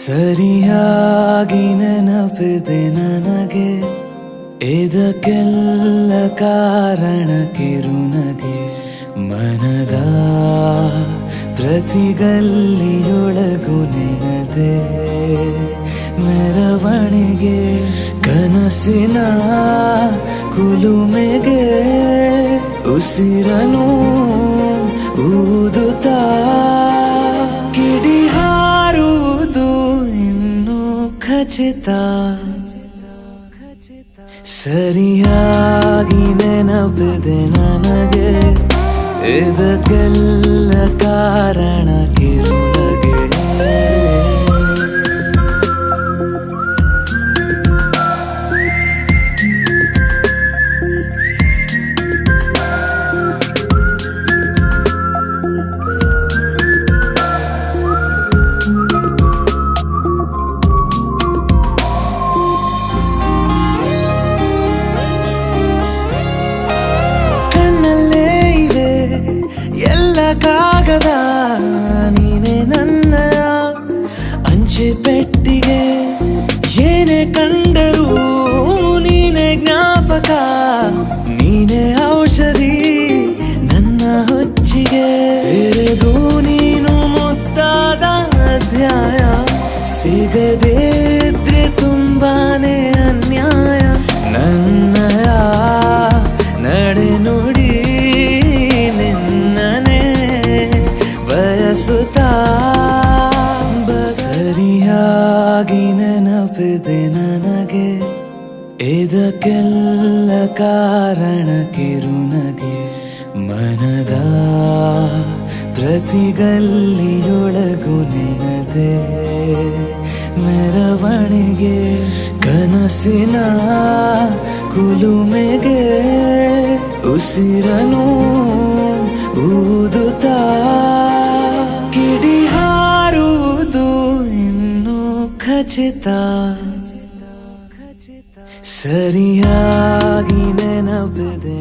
ಸರಿಯಾಗಿ ನೆನಪಿದೆ ನನಗೆ, ಇದಕ್ಕೆಲ್ಲ ಕಾರಣ ಕಿರುನಗೆ. ಮನದ ಪ್ರತಿಗಲ್ಲಿಯೊಳಗು ನೆನದೆ ಮೆರವಣಿಗೆ, ಕನಸಿನ ಕುಲುಮೆಗೆ ಉಸಿರನು ಊದುತ್ತಾ ಕಿಡಿ ಹಾರುವುದು ಇನ್ನು ಖಚಿತ. ಸರಿಯಾಗಿ ನೆನಪಿದೆ ನನಗೆ, ಇದಕ್ಕೆಲ್ಲ ಕಾರಣ ಕಿರುನಗೆ. ಕಾಗದ ನೀನೆ ನನ್ನ ಅಂಚೆ ಪೆಟ್ಟಿಗೆ, ಏನೇ ಕಂಡರೂ ನೀನೆ ಜ್ಞಾಪಕ, ನೀನೆ ಔಷಧಿ ನನ್ನ ಹೊಚ್ಚಿಗೆ. ತೆರೆದು ನೀನು ಮುದ್ದಾದ ಅಧ್ಯಾಯ, ಸಿಗದೇ ಇದ್ರೆ ತುಂಬಾನೇ ಅನ್ಯಾಯ. ನನ್ನಯ ನಡೆ ನುಡಿ ಸರಿಯಾಗಿ ನೆನಪಿದೆ ನನಗೆ, ಇದಕ್ಕೆಲ್ಲ ಕಾರಣ ಕಿರುನಗೆ. ಮನದ ಪ್ರತಿಗಲ್ಲಿಯೊಳಗು ನೆನದೆ ಮೆರವಣಿಗೆ, ಕನಸಿನ ಕುಲುಮೆಗೆ ಉಸಿರನು ಊದುತ್ತಾ ಕಿಡಿ ಹಾರುವುದು ಇನ್ನು ಖಚಿತ. ಸರಿಯಾಗಿ ನೆನಪಿದೆ.